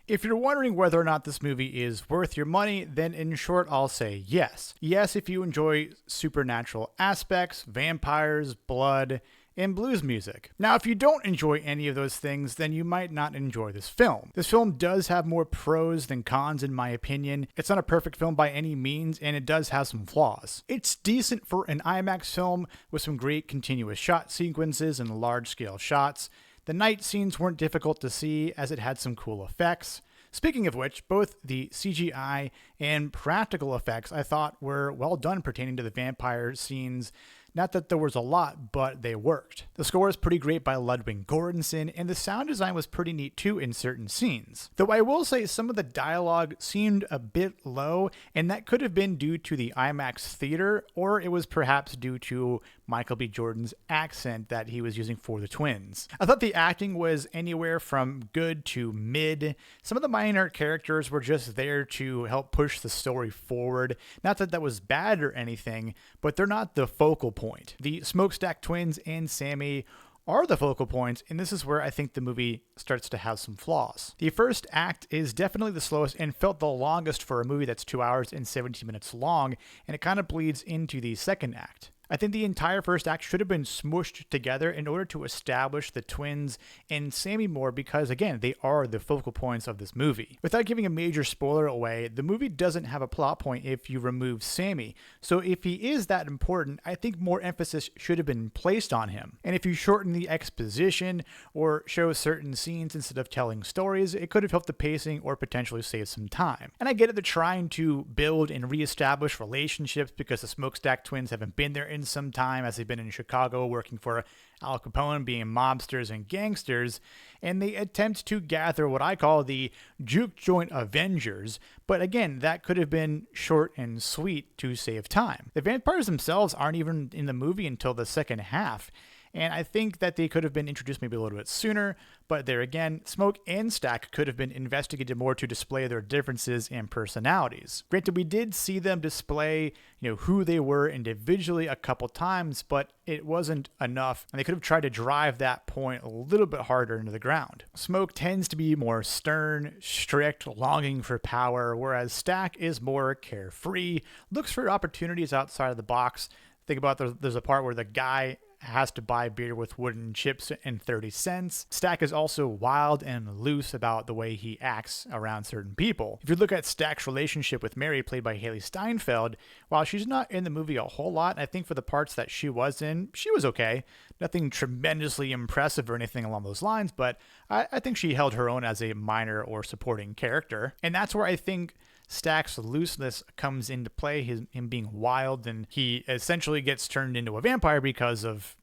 If you're wondering whether or not this movie is worth your money, then in short, I'll say yes. Yes, if you enjoy supernatural aspects, vampires, blood, and blues music. Now, if you don't enjoy any of those things, then you might not enjoy this film. This film does have more pros than cons in my opinion. It's not a perfect film by any means, and it does have some flaws. It's decent for an IMAX film with some great continuous shot sequences and large-scale shots. The night scenes weren't difficult to see as it had some cool effects. Speaking of which, both the CGI and practical effects I thought were well done pertaining to the vampire scenes. Not that there was a lot, but they worked. The score is pretty great by Ludwig Göransson, and the sound design was pretty neat too in certain scenes. Though I will say some of the dialogue seemed a bit low, and that could have been due to the IMAX theater, or it was perhaps due to Michael B. Jordan's accent that he was using for the twins. I thought the acting was anywhere from good to mid. Some of the minor characters were just there to help push the story forward. Not that that was bad or anything, but they're not the focal point. The Smokestack twins and Sammy are the focal points, and this is where I think the movie starts to have some flaws. The first act is definitely the slowest and felt the longest for a movie that's 2 hours and 17 minutes long, and it kind of bleeds into the second act. I think the entire first act should have been smooshed together in order to establish the twins and Sammy more because, again, they are the focal points of this movie. Without giving a major spoiler away, the movie doesn't have a plot point if you remove Sammy. So if he is that important, I think more emphasis should have been placed on him. And if you shorten the exposition or show certain scenes instead of telling stories, it could have helped the pacing or potentially save some time. And I get it, they're trying to build and reestablish relationships because the Smokestack twins haven't been there in some time as they've been in Chicago working for Al Capone, being mobsters and gangsters, and they attempt to gather what I call the juke joint Avengers, but again, that could have been short and sweet to save time. The vampires themselves aren't even in the movie until the second half, and I think that they could have been introduced maybe a little bit sooner, but there again, Smoke and Stack could have been investigated more to display their differences and personalities. Granted, we did see them display, who they were individually a couple times, but it wasn't enough, and they could have tried to drive that point a little bit harder into the ground. Smoke tends to be more stern, strict, longing for power, whereas Stack is more carefree, looks for opportunities outside of the box. Think about there's a part where the guy has to buy beer with wooden chips and 30 cents. Stack is also wild and loose about the way he acts around certain people. If you look at Stack's relationship with Mary, played by Haley Steinfeld, while she's not in the movie a whole lot, I think for the parts that she was in, she was okay. Nothing tremendously impressive or anything along those lines, but I think she held her own as a minor or supporting character. And that's where I think Stack's looseness comes into play, him being wild, and he essentially gets turned into a vampire because of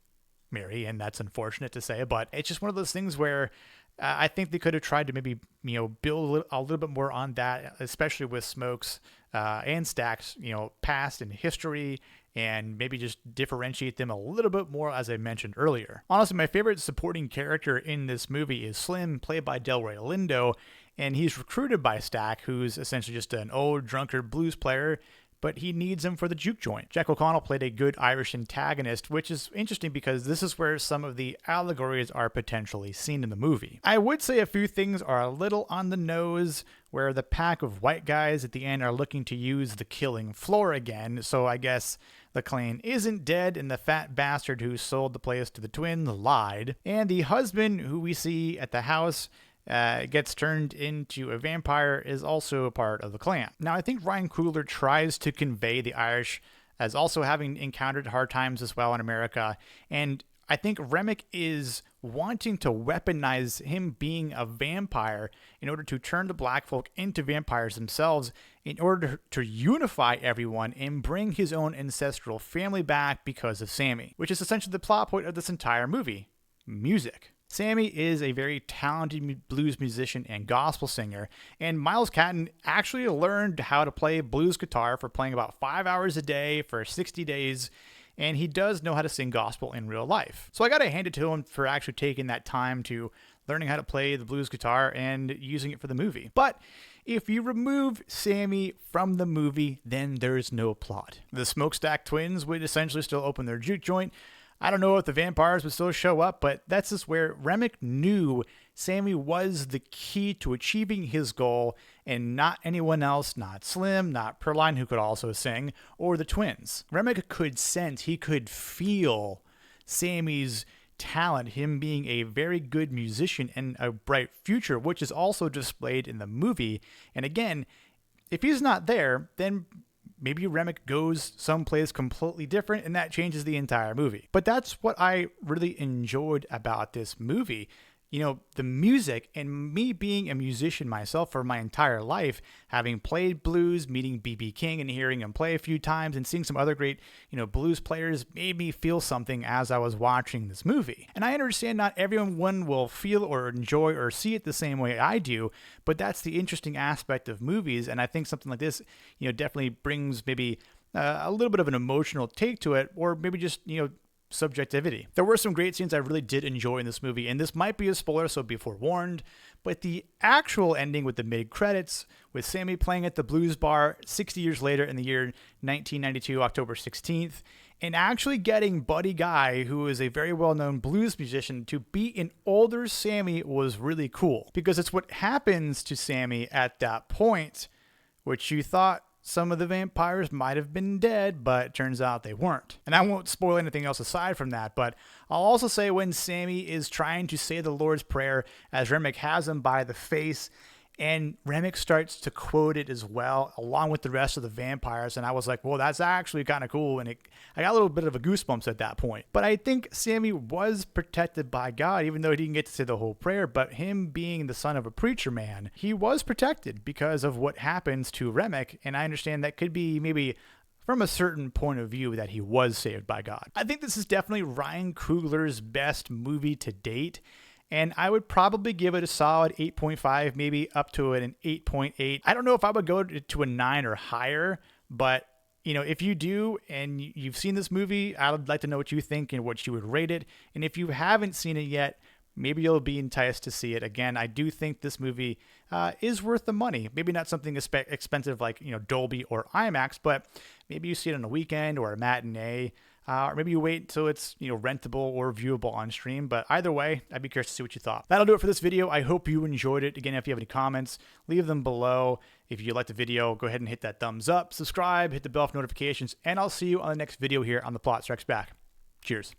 Mary, and that's unfortunate to say, but it's just one of those things where I think they could have tried to maybe, build a little bit more on that, especially with Smoke's and Stack's, past and history, and maybe just differentiate them a little bit more, as I mentioned earlier. Honestly, my favorite supporting character in this movie is Slim, played by Delroy Lindo, and he's recruited by Stack, who's essentially just an old drunkard blues player, but he needs him for the juke joint. Jack O'Connell played a good Irish antagonist, which is interesting because this is where some of the allegories are potentially seen in the movie. I would say a few things are a little on the nose, where the pack of white guys at the end are looking to use the killing floor again, so I guess the clan isn't dead, and the fat bastard who sold the place to the twins lied. And the husband who we see at the house gets turned into a vampire is also a part of the clan. Now, I think Ryan Coogler tries to convey the Irish as also having encountered hard times as well in America, and I think Remick is wanting to weaponize him being a vampire in order to turn the black folk into vampires themselves in order to unify everyone and bring his own ancestral family back because of Sammy, which is essentially the plot point of this entire movie: music. Sammy is a very talented blues musician and gospel singer, and Miles Catton actually learned how to play blues guitar for playing about 5 hours a day for 60 days, and he does know how to sing gospel in real life. So I gotta hand it to him for actually taking that time to learning how to play the blues guitar and using it for the movie. But if you remove Sammy from the movie, then there's no plot. The Smokestack twins would essentially still open their juke joint. I don't know if the vampires would still show up, but that's just where Remick knew Sammy was the key to achieving his goal, and not anyone else, not Slim, not Perline, who could also sing, or the twins. Remick could sense, he could feel Sammy's talent, him being a very good musician and a bright future, which is also displayed in the movie. And again, if he's not there, then maybe Remick goes someplace completely different, and that changes the entire movie. But that's what I really enjoyed about this movie. You know, the music, and me being a musician myself for my entire life, having played blues, meeting B.B. King and hearing him play a few times and seeing some other great, blues players, made me feel something as I was watching this movie. And I understand not everyone will feel or enjoy or see it the same way I do, but that's the interesting aspect of movies. And I think something like this, definitely brings maybe a little bit of an emotional take to it, or maybe just, subjectivity. There were some great scenes I really did enjoy in this movie, and this might be a spoiler, so be forewarned, but the actual ending with the mid-credits, with Sammy playing at the blues bar 60 years later in the year 1992, October 16th, and actually getting Buddy Guy, who is a very well-known blues musician, to beat an older Sammy was really cool, because it's what happens to Sammy at that point, which you thought some of the vampires might have been dead, but it turns out they weren't. And I won't spoil anything else aside from that, but I'll also say when Sammy is trying to say the Lord's Prayer as Remick has him by the face, and Remick starts to quote it as well, along with the rest of the vampires, and I was like, well, that's actually kind of cool, and I got a little bit of a goosebumps at that point. But I think Sammy was protected by God, even though he didn't get to say the whole prayer, but him being the son of a preacher man, he was protected because of what happens to Remick, and I understand that could be maybe from a certain point of view that he was saved by God. I think this is definitely Ryan Coogler's best movie to date, and I would probably give it a solid 8.5, maybe up to an 8.8. I don't know if I would go to a 9 or higher, but if you do and you've seen this movie, I would like to know what you think and what you would rate it. And if you haven't seen it yet, maybe you'll be enticed to see it. Again, I do think this movie is worth the money. Maybe not something expensive like Dolby or IMAX, but maybe you see it on a weekend or a matinee. Or maybe you wait until it's rentable or viewable on stream. But either way, I'd be curious to see what you thought. That'll do it for this video. I hope you enjoyed it. Again, if you have any comments, leave them below. If you liked the video, go ahead and hit that thumbs up, subscribe, hit the bell for notifications, and I'll see you on the next video here on The Plot Strikes Back. Cheers.